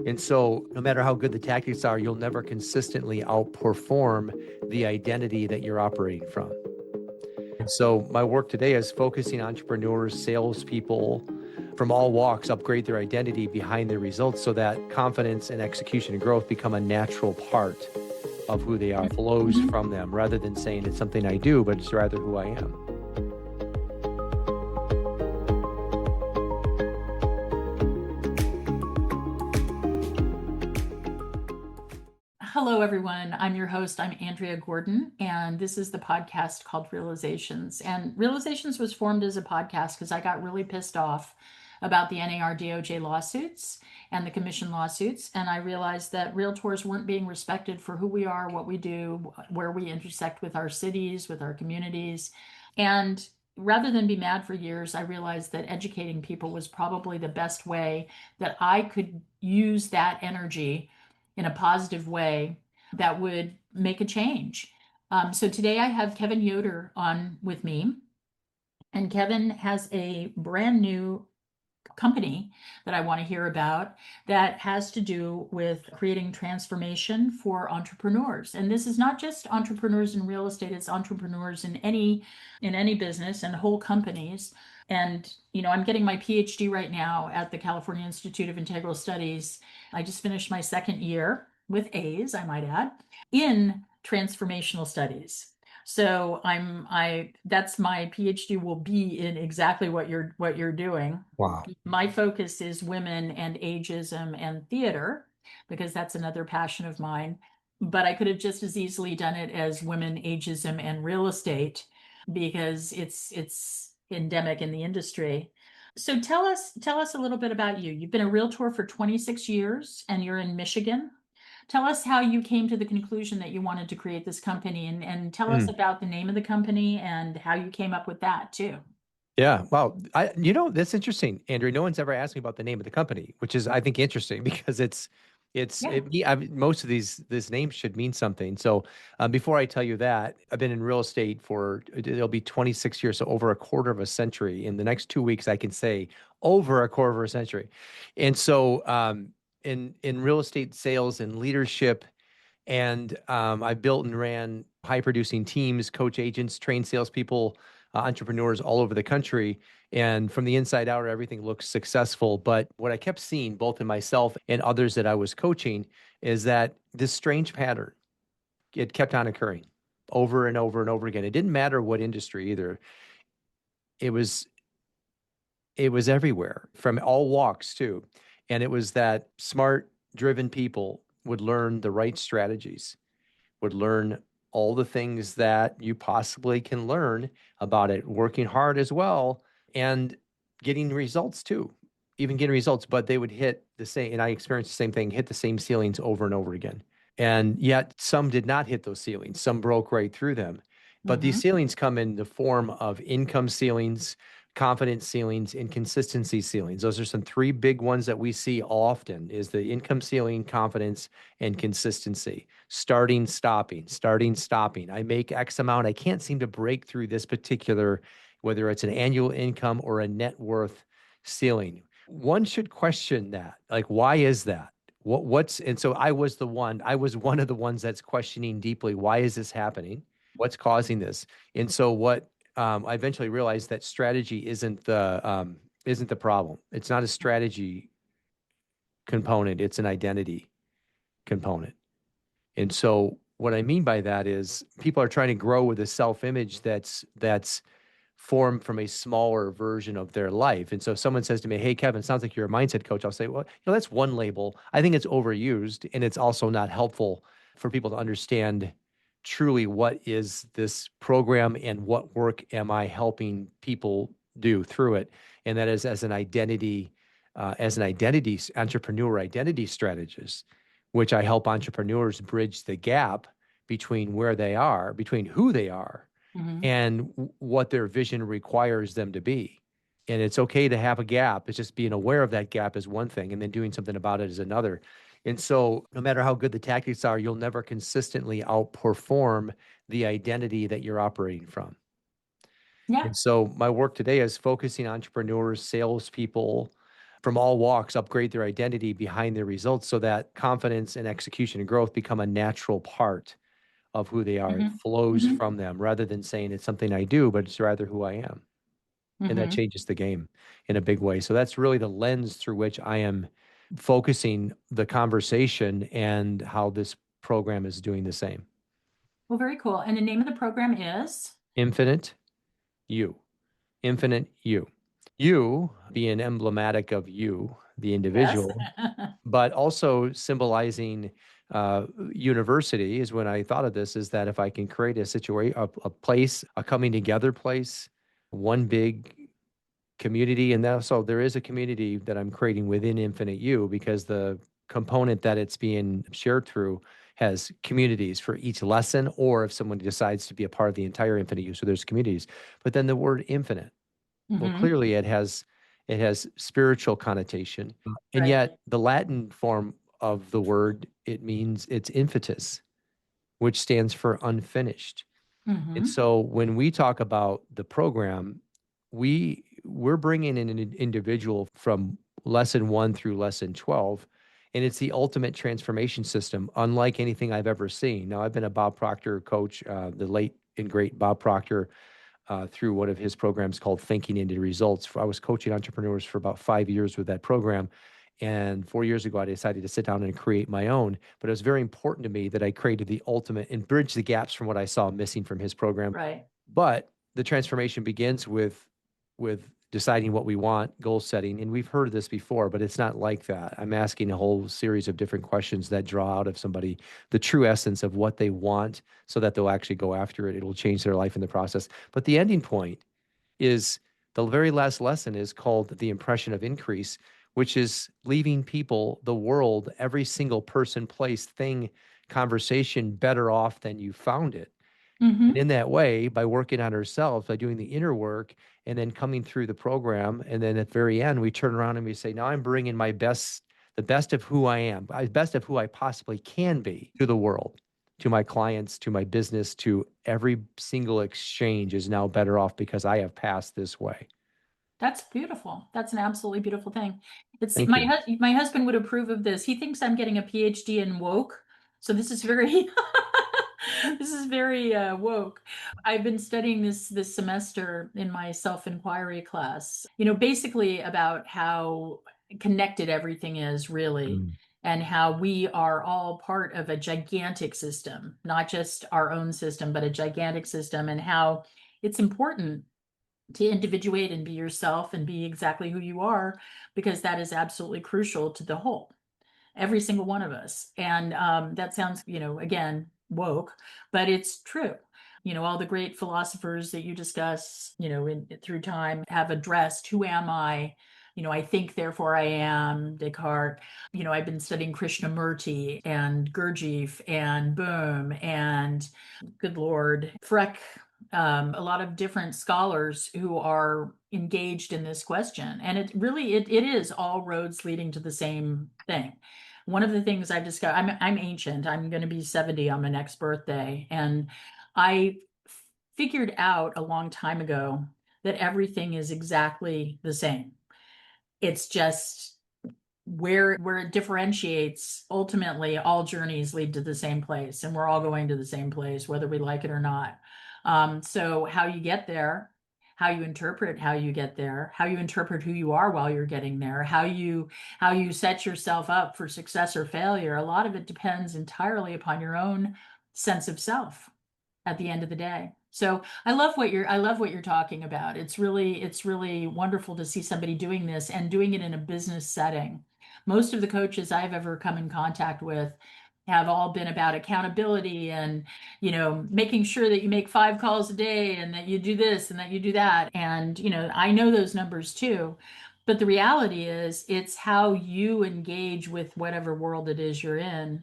And so no matter how good the tactics are, you'll never consistently outperform the identity that you're operating from. And so my work today is focusing entrepreneurs, salespeople from all walks upgrade their identity behind their results so that confidence and execution and growth become a natural part of who they are, flows from them, rather than saying it's something I do, but it's rather who I am. Hello, everyone. I'm your host. I'm Andrea Gordon, and this is the podcast called Realizations. And Realizations was formed as a podcast because I got really pissed off about the NAR DOJ lawsuits and the commission lawsuits. And I realized that realtors weren't being respected for who we are, what we do, where we intersect with our cities, with our communities. And rather than be mad for years, I realized that educating people was probably the best way that I could use that energy in a positive way that would make a change. So today I have Kevin Yoder on with me, and Kevin has a brand new company that I want to hear about that has to do with creating transformation for entrepreneurs. And this is not just entrepreneurs in real estate, it's entrepreneurs in any business and whole companies. And I'm getting my PhD right now at the California Institute of Integral Studies. I just finished my second year with A's, I might add, in transformational studies. So that's my PhD will be in exactly what you're doing. Wow. My focus is women and ageism and theater, because that's another passion of mine. But I could have just as easily done it as women, ageism, and real estate, because it's endemic in the industry. So tell us a little bit about you. You've been a realtor for 26 years and you're in Michigan. Tell us how you came to the conclusion that you wanted to create this company, and tell us about the name of the company and how you came up with that too. Yeah. Wow. That's interesting, Andrew. No one's ever asked me about the name of the company, which is, I think, interesting because most of this name should mean something. So before I tell you that, I've been in real estate it'll be 26 years, so over a quarter of a century. In the next 2 weeks, I can say over a quarter of a century. And so in real estate sales and leadership, and I built and ran high producing teams, coach agents, train salespeople, entrepreneurs all over the country. And from the inside out, everything looks successful. But what I kept seeing, both in myself and others that I was coaching, is that this strange pattern, it kept on occurring over and over and over again. It didn't matter what industry either. It was everywhere, from all walks too. And it was that smart, driven people would learn the right strategies, would learn all the things that you possibly can learn about it, working hard as well, and getting results too, even getting results. But they would hit the same, and I experienced the same thing, hit the same ceilings over and over again. And yet some did not hit those ceilings. Some broke right through them. But these ceilings come in the form of income ceilings, confidence ceilings, and consistency ceilings. Those are some three big ones that we see often: is the income ceiling, confidence, and consistency. Starting, stopping, starting, stopping. I make X amount. I can't seem to break through this particular, whether it's an annual income or a net worth ceiling. One should question that. Like, why is that? And so I was one of the ones that's questioning deeply, why is this happening? What's causing this? And so what I eventually realized that strategy isn't the problem. It's not a strategy component. It's an identity component. And so what I mean by that is people are trying to grow with a self-image that's formed from a smaller version of their life. And so if someone says to me, "Hey, Kevin, sounds like you're a mindset coach," I'll say, well, that's one label. I think it's overused, and it's also not helpful for people to understand truly what is this program and what work am I helping people do through it. And that is as an entrepreneur identity strategist, which I help entrepreneurs bridge the gap between between who they are and what their vision requires them to be. And it's okay to have a gap. It's just being aware of that gap is one thing, and then doing something about it is another. And so no matter how good the tactics are, you'll never consistently outperform the identity that you're operating from. Yeah. And so my work today is focusing entrepreneurs, salespeople from all walks upgrade their identity behind their results so that confidence and execution and growth become a natural part of who they are. It Mhm. flows Mhm. from them rather than saying it's something I do, but it's rather who I am. And that Mhm. changes the game in a big way. So that's really the lens through which I am focusing the conversation and how this program is doing the same. Well, very cool. And the name of the program is? Infinite you, infinite you. You being emblematic of you, the Yes. individual, but also symbolizing university is when I thought of this is that if I can create a situation, a place, a coming together place, one big community. And so there is a community that I'm creating within Infinite You because the component that it's being shared through has communities for each lesson, or if someone decides to be a part of the entire Infinite You. So there's communities. But then the word infinite, well, Mhm. clearly it has spiritual connotation. And Right. yet the Latin form of the word, it means it's impetus, which stands for unfinished. And Mhm. so when we talk about the program, we're bringing in an individual from lesson 1 through lesson 12, and it's the ultimate transformation system, unlike anything I've ever seen. Now, I've been a Bob Proctor coach, the late and great Bob Proctor, through one of his programs called Thinking into Results. I was coaching entrepreneurs for about 5 years with that program. And 4 years ago, I decided to sit down and create my own. But it was very important to me that I created the ultimate and bridge the gaps from what I saw missing from his program. Right. But the transformation begins with deciding what we want, goal setting. And we've heard this before, but it's not like that. I'm asking a whole series of different questions that draw out of somebody the true essence of what they want so that they'll actually go after it. It'll change their life in the process. But the ending point is the very last lesson is called the impression of increase, which is leaving people, the world, every single person, place, thing, conversation better off than you found it. And Mhm. in that way, by working on ourselves, by doing the inner work, and then coming through the program, and then at the very end, we turn around and we say, "Now I'm bringing my best, the best of who I am, the best of who I possibly can be to the world, to my clients, to my business, to every single exchange is now better off because I have passed this way." That's beautiful. That's an absolutely beautiful thing. It's Thank you. my husband would approve of this. He thinks I'm getting a PhD in woke. So this is very this is very woke. I've been studying this semester in my self-inquiry class, basically about how connected everything is really, Mm. and how we are all part of a gigantic system, not just our own system, but a gigantic system, and how it's important to individuate and be yourself and be exactly who you are, because that is absolutely crucial to the whole, every single one of us. And that sounds, again, woke, but it's true. All the great philosophers that you discuss, through time have addressed who am I? I think, therefore I am, Descartes. I've been studying Krishnamurti and Gurdjieff and Bohm and, good Lord, Freck, a lot of different scholars who are engaged in this question. And it really, it is all roads leading to the same thing. One of the things I've discovered, I'm ancient. I'm going to be 70 on my next birthday. And I figured out a long time ago that everything is exactly the same. It's just where it differentiates. Ultimately, all journeys lead to the same place, and we're all going to the same place, whether we like it or not. So how you get there, how you interpret how you get there, how you interpret who you are while you're getting there, how you set yourself up for success or failure, a lot of it depends entirely upon your own sense of self at the end of the day. So I love what you're talking about. It's really wonderful to see somebody doing this and doing it in a business setting. Most of the coaches I've ever come in contact with have all been about accountability and, making sure that you make 5 calls a day and that you do this and that you do that. And, I know those numbers too. But the reality is it's how you engage with whatever world it is you're in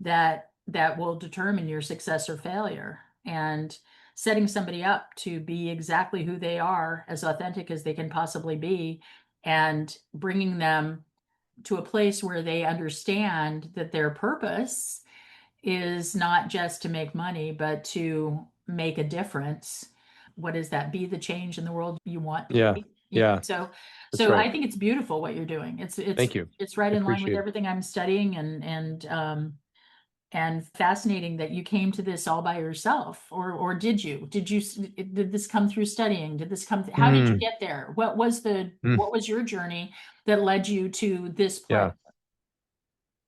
that will determine your success or failure. And setting somebody up to be exactly who they are, as authentic as they can possibly be, and bringing them to a place where they understand that their purpose is not just to make money, but to make a difference. What is that? Be the change in the world you want to Yeah. be. Yeah, So, that's so right. I think it's beautiful what you're doing. It's Thank you. it's right I in line with appreciate it. everything I'm studying, and fascinating that you came to this all by yourself, or did this come through studying? Did this come how did you Mm, get there? mm, What was your journey that led you to this place? yeah.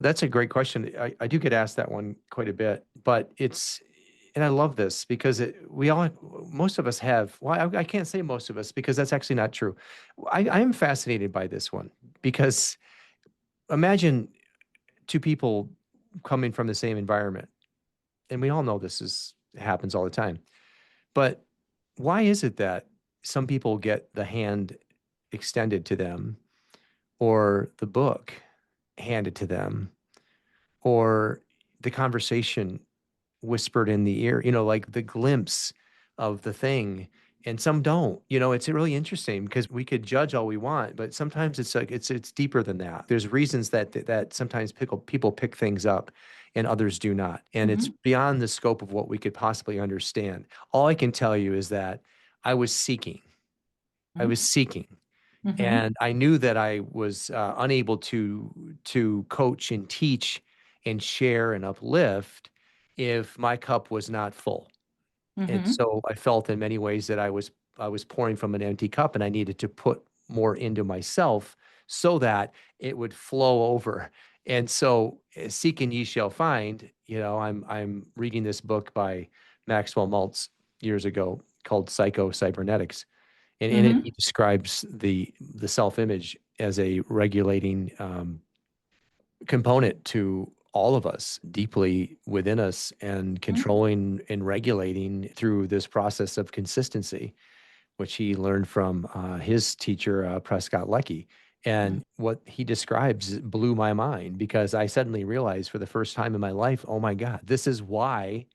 That's a great question. I do get asked that one quite a bit, but and I love this because most of us have, well, I can't say most of us because that's actually not true. I am fascinated by this one because imagine two people coming from the same environment, and we all know happens all the time. But why is it that some people get the hand extended to them or the book handed to them or the conversation whispered in the ear, like the glimpse of the thing. And some don't. It's really interesting because we could judge all we want, but sometimes it's like it's deeper than that. There's reasons that sometimes people pick things up and others do not. And it's Hmm. beyond the scope of what we could possibly understand. All I can tell you is that I was seeking. I was seeking. Hmm. And I knew that I was unable to coach and teach and share and uplift if my cup was not full. And Hmm. so I felt in many ways that I was pouring from an empty cup and I needed to put more into myself so that it would flow over. And so seek and ye shall find, I'm reading this book by Maxwell Maltz years ago called Psycho Cybernetics. And in it, he Hmm. describes the self-image as a regulating component to all of us deeply within us and controlling and regulating through this process of consistency, which he learned from his teacher, Prescott Leckey. Hmm. And what he describes blew my mind because I suddenly realized for the first time in my life, oh my God, this is why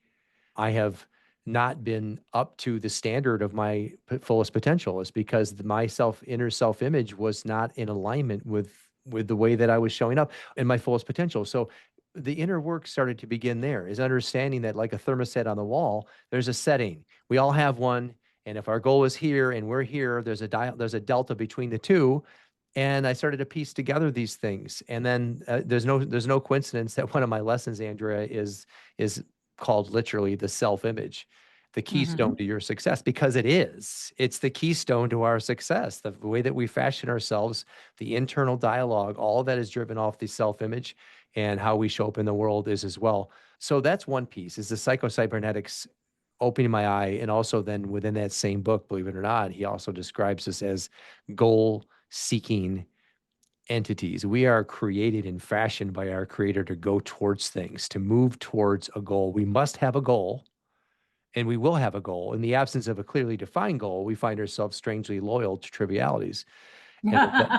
I have not been up to the standard of my fullest potential is because my inner self image was not in alignment with the way that I was showing up in my fullest potential. So the inner work started to begin there is understanding that like a thermostat on the wall, there's a setting. We all have one. And if our goal is here and we're here, there's a delta between the two. And I started to piece together these things. And then there's no coincidence that one of my lessons, Andrea, is called literally the self-image, the keystone Hmm. to your success, because it is. It's the keystone to our success. The way that we fashion ourselves, the internal dialogue, all that is driven off the self-image and how we show up in the world is as well. So that's one piece is the psycho-cybernetics opening my eye. And also then within that same book, believe it or not, he also describes us as goal seeking entities. We are created and fashioned by our creator to go towards things, to move towards a goal. We must have a goal and we will have a goal. In the absence of a clearly defined goal, we find ourselves strangely loyal to trivialities. And if that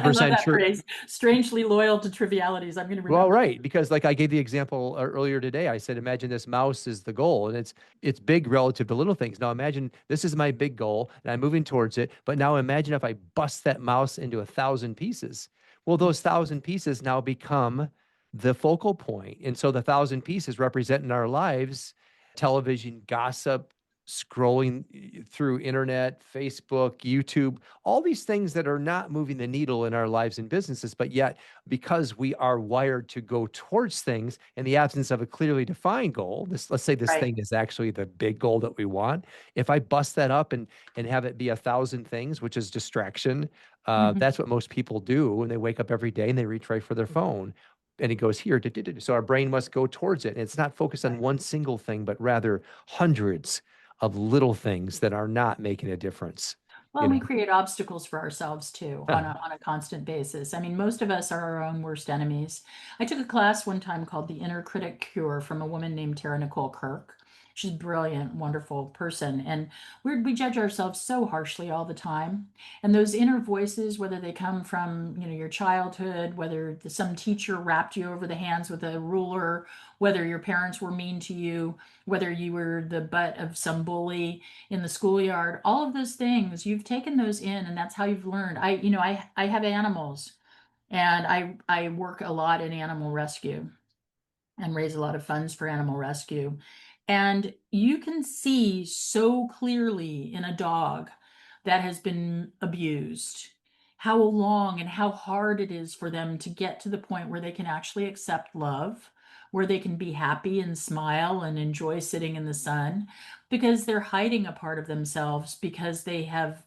I love 100% that true. phrase. Strangely loyal to trivialities. I'm going to Well, remember. right, because like I gave the example earlier today, I said, imagine this mouse is the goal, and it's big relative to little things. Now imagine this is my big goal, and I'm moving towards it. But now imagine if I bust that mouse into 1,000 pieces. Well, those 1,000 pieces now become the focal point, and so the 1,000 pieces represent in our lives television, gossip, scrolling through internet, Facebook, YouTube, all these things that are not moving the needle in our lives and businesses, but yet because we are wired to go towards things in the absence of a clearly defined goal. Let's say this Right. thing is actually the big goal that we want. If I bust that up and have it be 1,000 things, which is distraction, Hmm. that's what most people do when they wake up every day and they reach right for their phone. And it goes here. So our brain must go towards it. And it's not focused on one single thing, but rather hundreds of little things that are not making a difference. Well, You and we know, create obstacles for ourselves too Huh. on a constant basis. I mean, most of us are our own worst enemies. I took a class one time called The Inner Critic Cure from a woman named Tara Nicole Kirk. She's a brilliant, wonderful person. And we judge ourselves so harshly all the time. And those inner voices, whether they come from, your childhood, whether some teacher wrapped you over the hands with a ruler, whether your parents were mean to you, whether you were the butt of some bully, in the schoolyard, all of those things, you've taken those in and that's how you've learned. I have animals, and I work a lot in animal rescue and raise a lot of funds for animal rescue. And you can see so clearly in a dog that has been abused, how long and how hard it is for them to get to the point where they can actually accept love, where they can be happy and smile and enjoy sitting in the sun, because they're hiding a part of themselves because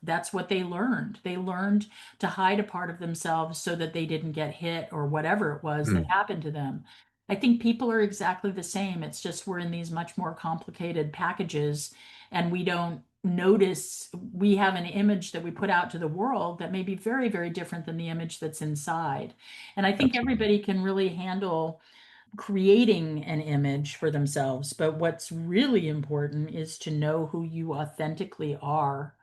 that's what they learned. They learned to hide a part of themselves so that they didn't get hit or whatever it was that Mm. happened to them. I think people are exactly the same. It's just we're in these much more complicated packages and we don't notice. We have an image that we put out to the world that may be very, very different than the image that's inside. And I think Absolutely. everybody can really handle creating an image for themselves. But what's really important is to know who you authentically are,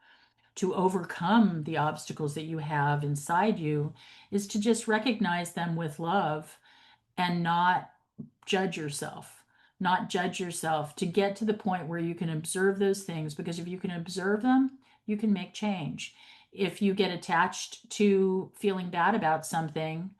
to overcome the obstacles that you have inside you, is to just recognize them with love and not judge yourself. Not judge yourself, to get to the point where you can observe those things, because if you can observe them, you can make change. If you get attached to feeling bad about something,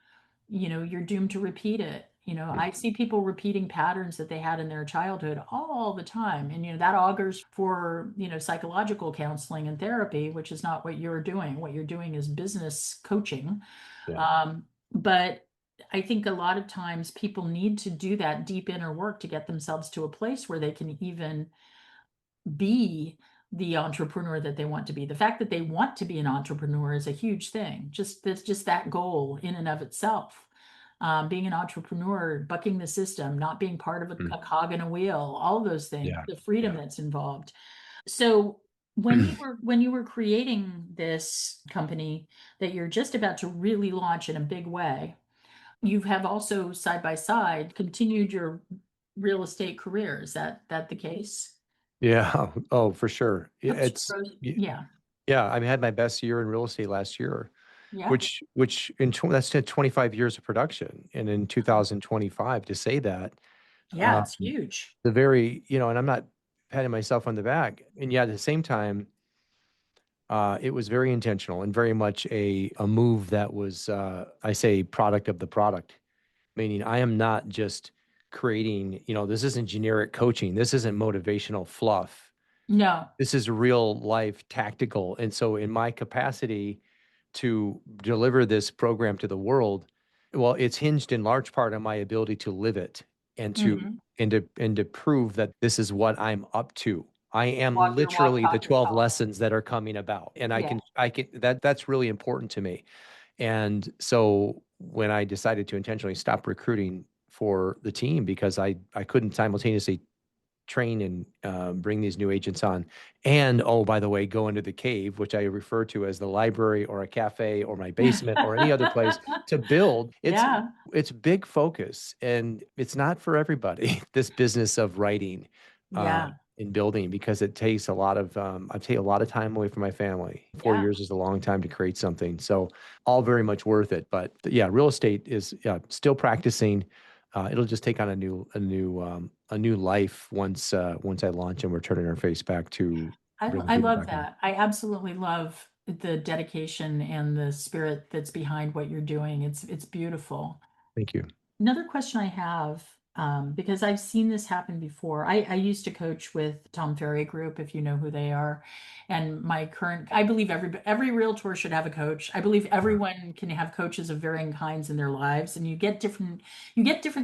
you're doomed to repeat it. I see people repeating patterns that they had in their childhood all the time. And, that augurs for, psychological counseling and therapy, which is not what you're doing. What you're doing is business coaching. Yeah. But I think a lot of times people need to do that deep inner work to get themselves to a place where they can even be the entrepreneur that they want to be. The fact that they want to be an entrepreneur is a huge thing. Just that goal in and of itself. Being an entrepreneur, bucking the system, not being part of Mm. a cog in a wheel, all of those things, Yeah. the freedom Yeah. that's involved. So when you were creating this company that you're just about to really launch in a big way, you have also side by side continued your real estate career. Is that the case? Yeah. Oh, for sure. Oops, It's yeah, yeah. I had my best year in real estate last year, yeah. which that's 25 years of production, and in 2025 to say that, Yeah, um, it's huge. the very and I'm not patting myself on the back, and yet at the same time, it was very intentional and very much a move that was I say product of the product, meaning I am not just creating. This isn't generic coaching. This isn't motivational fluff. No. This is real life tactical. And so, in my capacity to deliver this program to the world, well, it's hinged in large part on my ability to live it and to Mhm. prove that this is what I'm up to. I am Walk your walk, literally the talk your 12 talk. lessons that are coming about. And Yeah. I can that's really important to me. And so when I decided to intentionally stop recruiting for the team because I couldn't simultaneously train and bring these new agents on. And oh, by the way, go into the cave, which I refer to as the library or a cafe or my basement or any other place to build. Yeah. It's big focus and it's not for everybody. This business of writing uh, Yeah. and building because it takes a lot of I take a lot of time away from my family. 4 years Yeah. is a long time to create something, so all very much worth it. But yeah, real estate is still practicing. It'll just take on a new life once I launch and we're turning our face back to bringing I people love back in. that. I absolutely love the dedication and the spirit that's behind what you're doing. It's beautiful. Thank you. Another question I have, because I've seen this happen before. I used to coach with Tom Ferry Group, if you know who they are. And I believe every realtor should have a coach. I believe Yeah. everyone can have coaches of varying kinds in their lives, and you get different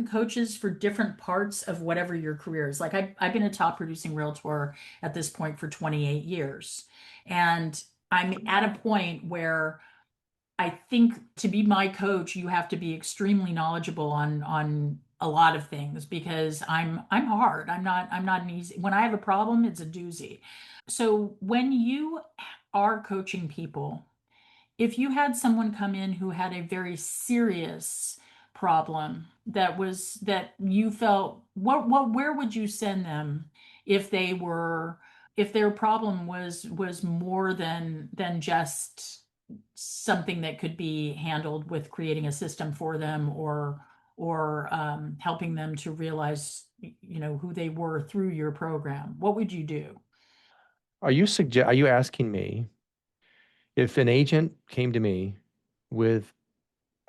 coaches for different parts of whatever your career is. Like I've been a top producing realtor at this point for 28 years, and I'm at a point where I think to be my coach, you have to be extremely knowledgeable on a lot of things, because I'm hard. I'm not an easy. When I have a problem, it's a doozy. So when you are coaching people, if you had someone come in who had a very serious problem that you felt, where would you send them if if their problem was more than just something that could be handled with creating a system for them, or helping them to realize who they were through your program? What would you do? Are you asking me if an agent came to me with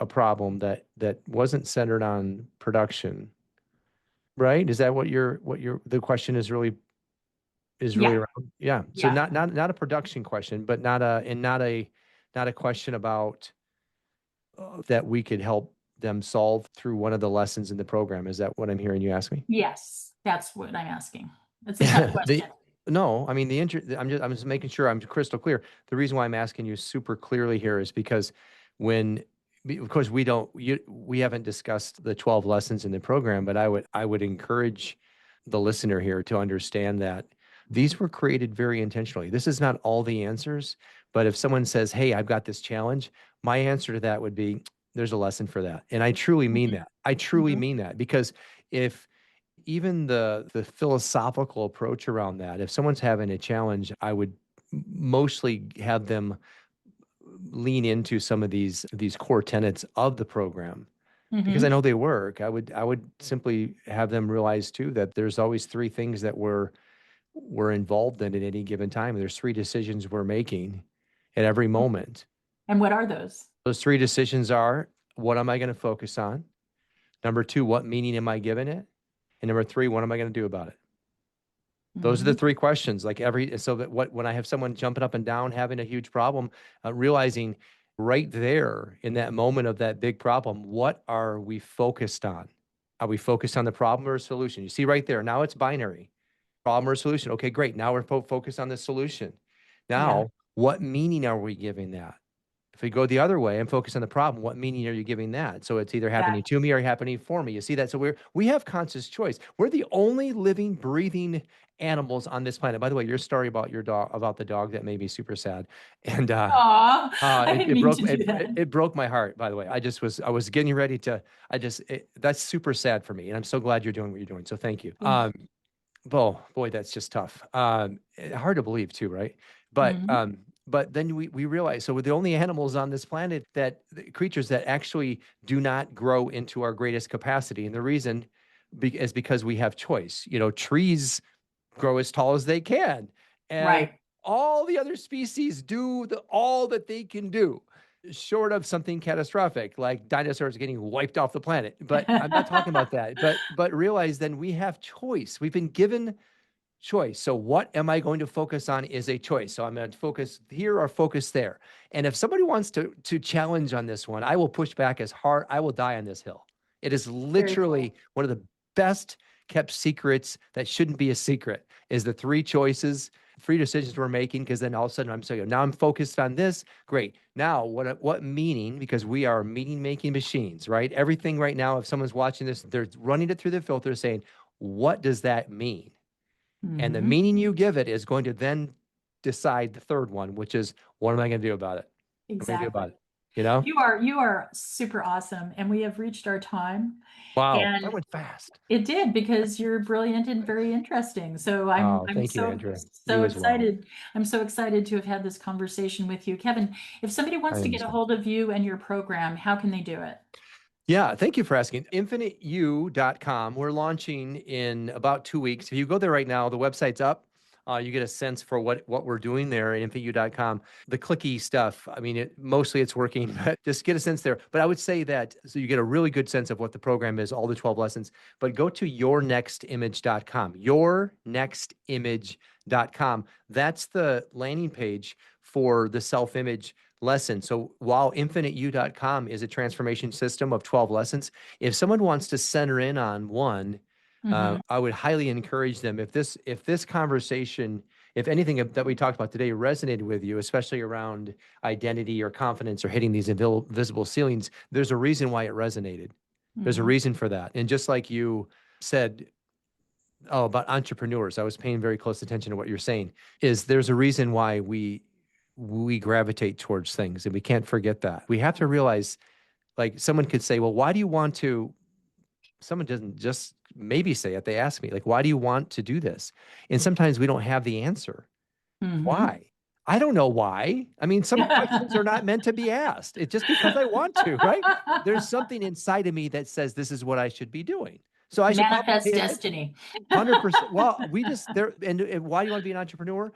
a problem that wasn't centered on production, right? Is that what the question is really is really Yeah. around. Yeah. So Yeah. not a production question, but not a question about that we could help them solve through one of the lessons in the program. Is that what I'm hearing you ask me? Yes. That's what I'm asking. It's a tough The question. no, I mean I'm just making sure I'm crystal clear. The reason why I'm asking you super clearly here is because when of course we haven't discussed the 12 lessons in the program, but I would encourage the listener here to understand that these were created very intentionally. This is not all the answers, but if someone says, "Hey, I've got this challenge," my answer to that would be there's a lesson for that. And I truly mean Mhm. that. I truly Mhm. mean that because if even the philosophical approach around that, if someone's having a challenge, I would mostly have them lean into some of these core tenets of the program because I Mhm. know they work. I would simply have them realize too that there's always three things that we're involved in at any given time. There's three decisions we're making at every moment. And what are those? Those three decisions are: what am I going to focus on? Number two, what meaning am I giving it? And number three, what am I going to do about it? Those are the Mhm. three questions. Like so that when I have someone jumping up and down, having a huge problem, realizing right there in that moment of that big problem, what are we focused on? Are we focused on the problem or solution? You see right there. Now it's binary, problem or solution. Okay, great. Now we're focused on the solution. Yeah. Now, what meaning are we giving that? If we go the other way and focus on the problem, what meaning are you giving that? So it's either happening Exactly. to me or happening for me. You see that? So we have conscious choice. We're the only living, breathing animals on this planet. By the way, your story about your dog, about the dog, that made me super sad, and Aw, I it, didn't it mean broke to do that. it broke my heart. By the way, I was getting ready to. That's super sad for me, and I'm so glad you're doing what you're doing. So thank you. Thank you. Boy, that's just tough. Hard to believe too, right? But Mhm. um, but then we realize so we're the only animals on this planet that the creatures that actually do not grow into our greatest capacity, and the reason is because we have choice. Trees grow as tall as they can, and Right. all the other species do all that they can do, short of something catastrophic like dinosaurs getting wiped off the planet. But I'm not talking about that. But realize then we have choice. We've been given choice. So what am I going to focus on is a choice. So I'm going to focus here or focus there. And if somebody wants to challenge on this one, I will push back as hard. I will die on this hill. It is Very literally cool. one of the best kept secrets that shouldn't be a secret is the three choices, three decisions we're making. Because then all of a sudden I'm saying, now I'm focused on this. Great. Now what meaning? Because we are meaning making machines, right? Everything right now, if someone's watching this, they're running it through the filter saying, what does that mean? And the Mhm. meaning you give it is going to then decide the third one, which is what am I going to do about it? What am I going to do Exactly. about it? You know? You are super awesome, and we have reached our time. Wow, that And went fast. it did because you're brilliant and very interesting. So I'm Oh, I'm thank you, so Andrea. so You as well. excited. I'm so excited to have had this conversation with you. Kevin, if somebody I wants to am get as a well. hold of you and your program, how can they do it? Yeah, thank you for asking. InfiniteU.com. We're launching in about 2 weeks. If you go there right now, the website's up. You get a sense for what we're doing there at InfiniteU.com. The clicky stuff, I mean, mostly it's working, but just get a sense there. But I would say that so you get a really good sense of what the program is, all the 12 lessons. But go to yournextimage.com. Yournextimage.com. That's the landing page for the self-image lesson. So while infiniteu.com is a transformation system of 12 lessons, if someone wants to center in on one, Hmm. I would highly encourage them if this conversation, if anything that we talked about today resonated with you, especially around identity or confidence or hitting these invisible ceilings, there's a reason why it resonated. There's a Hmm. reason for that. And just like you said, oh, about entrepreneurs, I was paying very close attention to what you're saying, is there's a reason why we gravitate towards things, and we can't forget that. We have to realize, like, someone could say, well, why do you want to, someone doesn't just maybe say it, they ask me, like, why do you want to do this? And sometimes we don't have the answer. Hmm. Why? I don't know why. I mean, some questions are not meant to be asked. It's just because I want to, right? There's something inside of me that says this is what I should be doing. So I should probably Manifest pay attention. destiny. 100%. Well, we just there, and why do you want to be an entrepreneur?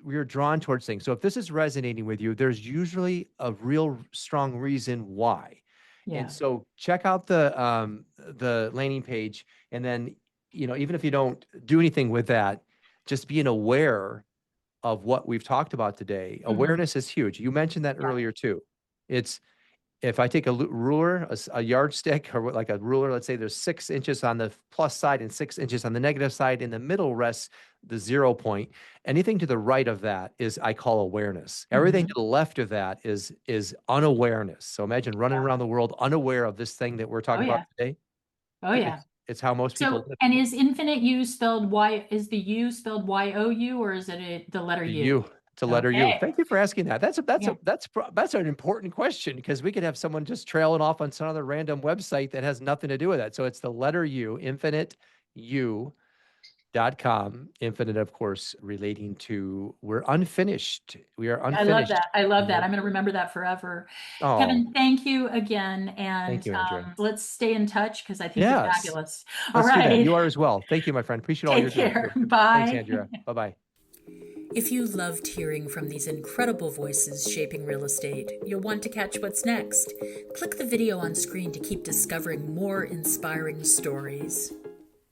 We're drawn towards things. So if this is resonating with you, there's usually a real strong reason why. And Yeah. so check out the landing page, and then even if you don't do anything with that, just being aware of what we've talked about today. Mhm. Awareness is huge. You mentioned that Yeah. earlier too. It's if I take a ruler, a yardstick, or like a ruler, let's say there's 6 inches on the plus side and 6 inches on the negative side. In the middle rests the 0 point. Anything to the right of that is I call awareness. Everything to Mhm. the left of that is unawareness. So imagine running Yeah. around the world unaware of this thing that we're Oh, talking about yeah. today. Oh, yeah. It's how most people So, live. and is infinite U spelled Y, is the U spelled YOU or is it the letter The U? U to letter U. Okay. Thank you for asking that. Yeah. That's an important question because we could have someone just trailing off on some other random website that has nothing to do with that. So it's the letter U, infiniteu.com. Infinite, of course, relating to we're unfinished. We are I love unfinished. that. I love that. Nope. I'm going to remember that forever. Oh, Kevin, thank you again. thank And you, Andrea. let's stay in touch because I think you're Yes, fabulous. All let's do that. right. You are as well. Thank you, my friend. Appreciate all you're Take doing care. too. Thanks, Bye. Andrea. Bye bye. If you loved hearing from these incredible voices shaping real estate, you'll want to catch what's next. Click the video on screen to keep discovering more inspiring stories.